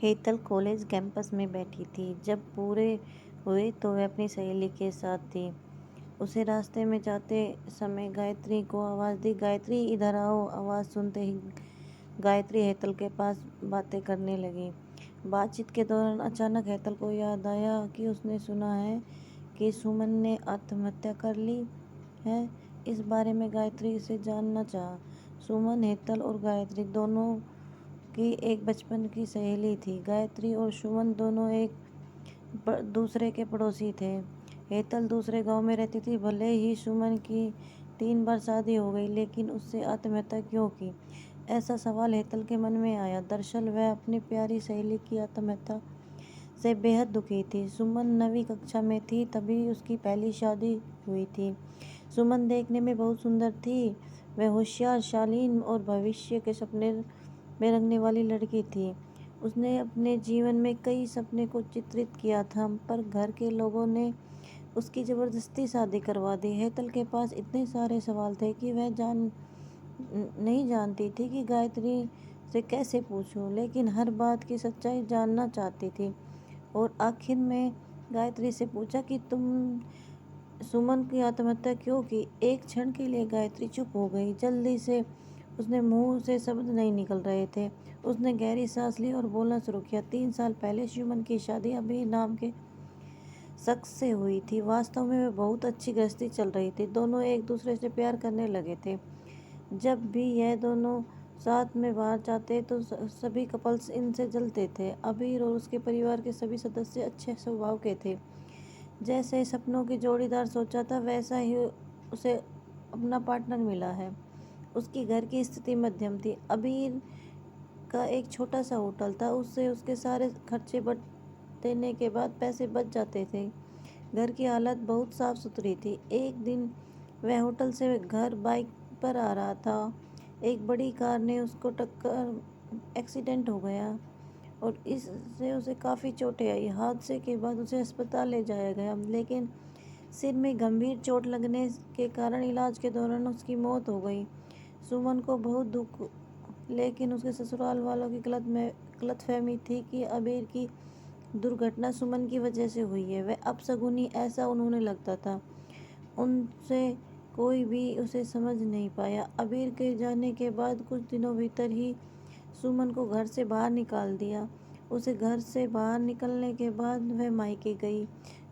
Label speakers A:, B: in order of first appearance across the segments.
A: Hetal college campus में बैठी थी। जब पूरे हुए तो वह अपनी सहेली के साथ थी। उसे रास्ते में जाते समय गायत्री को आवाज़ दी, गायत्री इधर आओ। आवाज़ सुनते ही गायत्री हेतल के पास बातें करने लगी। बातचीत के दौरान अचानक हेतल को याद आया कि उसने सुना है कि सुमन ने आत्महत्या कर ली है। इस बारे में गायत्री से जानना चाहा। सुमन, हेतल और गायत्री दोनों की एक बचपन की सहेली थी। गायत्री और सुमन दोनों एक दूसरे के पड़ोसी थे। हेतल दूसरे गांव में रहती थी। भले ही सुमन की 3 बार शादी हो गई, लेकिन उससे आत्महत्या क्यों की, ऐसा सवाल हेतल के मन में आया। दरअसल वह अपनी प्यारी सहेली की आत्महत्या से बेहद दुखी थी। सुमन 9वीं कक्षा में थी तभी उसकी पहली शादी हुई थी। सुमन देखने में बहुत सुंदर थी। वह होशियार, शालीन और भविष्य के सपने में रंगने वाली लड़की थी। उसने अपने जीवन में कई सपने को चित्रित किया था, पर घर के लोगों ने उसकी ज़बरदस्ती शादी करवा दी। हेतल के पास इतने सारे सवाल थे कि वह नहीं जानती थी कि गायत्री से कैसे पूछूं, लेकिन हर बात की सच्चाई जानना चाहती थी। और आखिर में गायत्री से पूछा कि तुम सुमन की आत्महत्या क्यों की। एक क्षण के लिए गायत्री चुप हो गई। जल्दी से उसने मुंह से शब्द नहीं निकल रहे थे। उसने गहरी सांस ली और बोलना शुरू किया। 3 साल पहले सुमन की शादी अभी नाम के शख्स से हुई थी। वास्तव में वे बहुत अच्छी गृहस्थी चल रही थी। दोनों एक दूसरे से प्यार करने लगे थे। जब भी यह दोनों साथ में बाहर जाते तो सभी कपल्स इनसे जलते थे। अबीर और उसके परिवार के सभी सदस्य अच्छे स्वभाव के थे। जैसे सपनों की जोड़ीदार सोचा था, वैसा ही उसे अपना पार्टनर मिला है। उसकी घर की स्थिति मध्यम थी। अबीर का एक छोटा सा होटल था। उससे उसके सारे खर्चे बट देने के बाद पैसे बच जाते थे। घर की हालत बहुत साफ सुथरी थी। एक दिन वह होटल से घर बाइक पर आ रहा था। एक बड़ी कार ने उसको टक्कर, एक्सीडेंट हो गया और इससे उसे काफ़ी चोटें आई। हादसे के बाद उसे अस्पताल ले जाया गया, लेकिन सिर में गंभीर चोट लगने के कारण इलाज के दौरान उसकी मौत हो गई। सुमन को बहुत दुख, लेकिन उसके ससुराल वालों की गलतफहमी थी कि अबीर की दुर्घटना सुमन की वजह से हुई है। वह अपशगुनी, ऐसा उन्होंने लगता था। उनसे कोई भी उसे समझ नहीं पाया। अबीर के जाने के बाद कुछ दिनों भीतर ही सुमन को घर से बाहर निकाल दिया। उसे घर से बाहर निकलने के बाद वह मायके गई।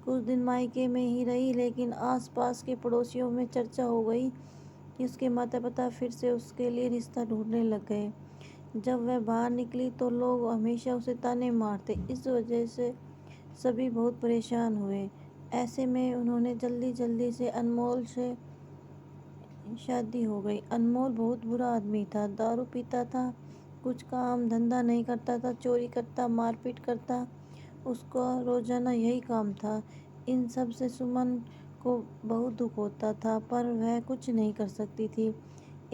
A: कुछ दिन मायके में ही रही, लेकिन आसपास के पड़ोसियों में चर्चा हो गई कि उसके माता पिता फिर से उसके लिए रिश्ता ढूंढने लग गए। जब वह बाहर निकली तो लोग हमेशा उसे ताने मारते। इस वजह से सभी बहुत परेशान हुए। ऐसे में उन्होंने जल्दी से अनमोल से शादी हो गई। अनमोल बहुत बुरा आदमी था। दारू पीता था, कुछ काम धंधा नहीं करता था, चोरी करता, मारपीट करता। उसका रोजाना यही काम था। इन सब से सुमन को बहुत दुख होता था, पर वह कुछ नहीं कर सकती थी।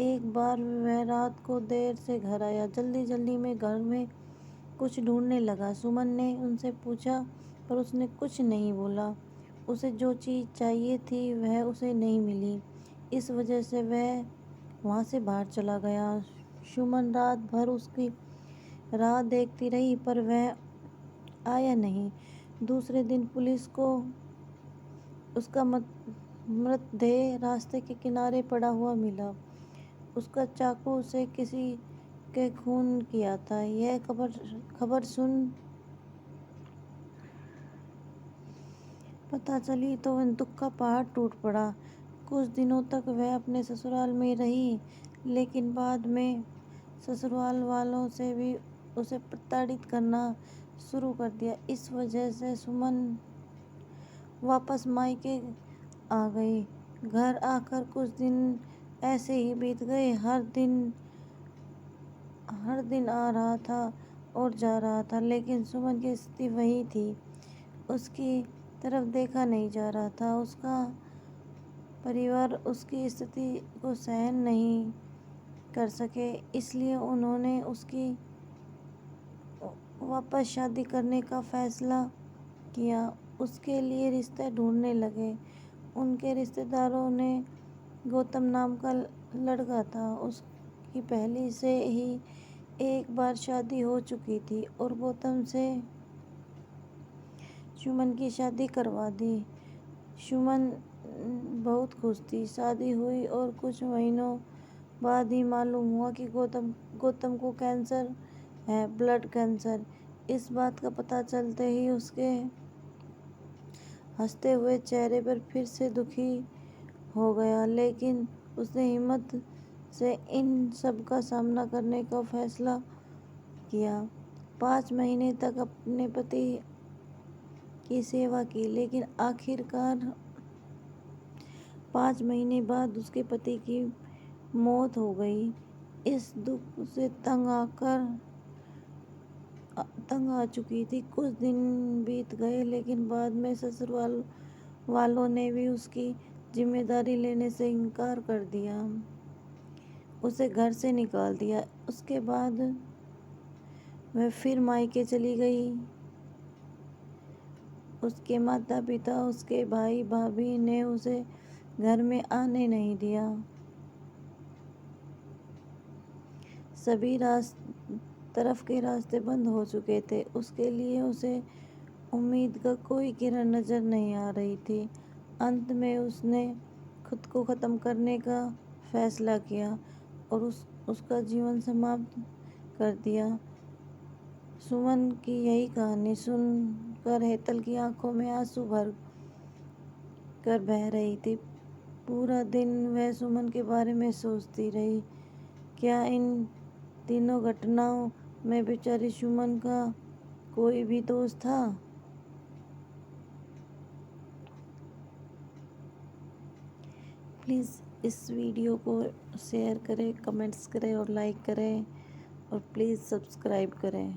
A: एक बार वह रात को देर से घर आया। जल्दी में घर में कुछ ढूंढने लगा। सुमन ने उनसे पूछा, पर उसने कुछ नहीं बोला। उसे जो चीज़ चाहिए थी वह उसे नहीं मिली। इस वजह से वह वहाँ से बाहर चला गया। सुमन रात भर उसकी राह देखती रही, पर वह आया नहीं। दूसरे दिन पुलिस को उसका मृतदेह रास्ते के किनारे पड़ा हुआ मिला। उसका चाकू से किसी के खून किया था। यह खबर सुन पता चली तो वह दुख का पहाड़ टूट पड़ा। कुछ दिनों तक वह अपने ससुराल में रही, लेकिन बाद में ससुराल वालों से भी उसे प्रताड़ित करना शुरू कर दिया। इस वजह से सुमन वापस मायके आ गई। घर आकर कुछ दिन ऐसे ही बीत गए। हर दिन आ रहा था और जा रहा था, लेकिन सुमन की स्थिति वही थी। उसकी तरफ देखा नहीं जा रहा था। उसका परिवार उसकी स्थिति को सहन नहीं कर सके, इसलिए उन्होंने उसकी वापस शादी करने का फैसला किया। उसके लिए रिश्ते ढूंढने लगे। उनके रिश्तेदारों ने गौतम नाम का लड़का था। उसकी पहले से ही एक बार शादी हो चुकी थी और गौतम से सुमन की शादी करवा दी। सुमन बहुत खुश थी। शादी हुई और कुछ महीनों बाद ही मालूम हुआ कि गौतम को कैंसर है, ब्लड कैंसर। इस बात का पता चलते ही उसके हंसते हुए चेहरे पर फिर से दुखी हो गया, लेकिन उसने हिम्मत से इन सब का सामना करने का फैसला किया। 5 महीने तक अपने पति की सेवा की, लेकिन आखिरकार 5 महीने बाद उसके पति की मौत हो गई। इस दुख से तंग आ चुकी थी। कुछ दिन बीत गए, लेकिन बाद में ससुराल वालों ने भी उसकी जिम्मेदारी लेने से इनकार कर दिया, उसे घर से निकाल दिया। उसके बाद वह फिर मायके चली गई। उसके माता पिता, उसके भाई भाभी ने उसे घर में आने नहीं दिया। सभी तरफ के रास्ते बंद हो चुके थे। उसके लिए उसे उम्मीद का कोई किरण नजर नहीं आ रही थी। अंत में उसने खुद को ख़त्म करने का फैसला किया और उसका जीवन समाप्त कर दिया। सुमन की यही कहानी सुनकर हेतल की आंखों में आंसू भर कर बह रही थी। पूरा दिन वह सुमन के बारे में सोचती रही। क्या इन तीनों घटनाओं में बेचारी सुमन का कोई भी दोष था? प्लीज़ इस वीडियो को शेयर करें, कमेंट्स करें और लाइक करें और प्लीज़ सब्सक्राइब करें।